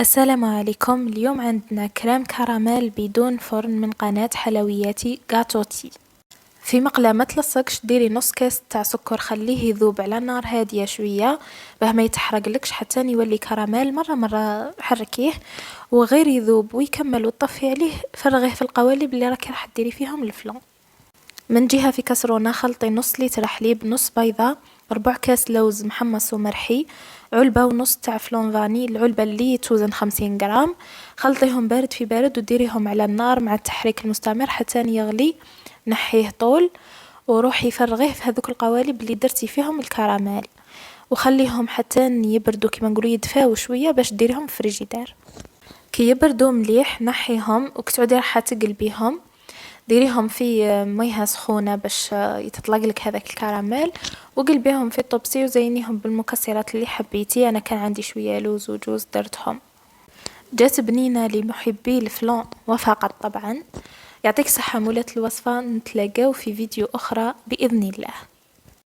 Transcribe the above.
السلام عليكم. اليوم عندنا كريم كراميل بدون فرن من قناة حلوياتي غاتوتي. في مقلاة ما تلصقش ديري نص كاس تاع سكر، خليه يذوب على نار هادية شوية باه ما يتحرقلكش حتى يولي كراميل. مرة حركيه وغير يذوب ويكمل وتطفي عليه. فرغيه في القوالب اللي راكي راح ديري فيهم الفلون. من جهة في كسرونة خلطي نص لتر حليب، نص بيضة، ربع كاس لوز محمص ومرحي، علبة ونص تاع فلون فاني، العلبة اللي توزن 50 غرام. خلطيهم بارد في بارد وديريهم على النار مع التحريك المستمر حتى يغلي. نحيه طول وروحي فرغيه في هذوك القوالب اللي درتي فيهم الكراميل، وخليهم حتى يبردوا كيما نقولوا يدفاو شوية باش ديريهم في فريجيدار. كي يبردوا مليح نحيهم وكتعودي راح تقلبيهم. ديريهم في ميها سخونة باش يتطلقلك هذاك الكراميل، وقلبيهم في الطبسي وزينيهم بالمكسرات اللي حبيتي. انا كان عندي شوية لوز وجوز درتهم. جات بنينة لمحبي الفلون وفقط طبعا. يعطيك صحة مولات الوصفة، نتلاقاو في فيديو اخرى بإذن الله.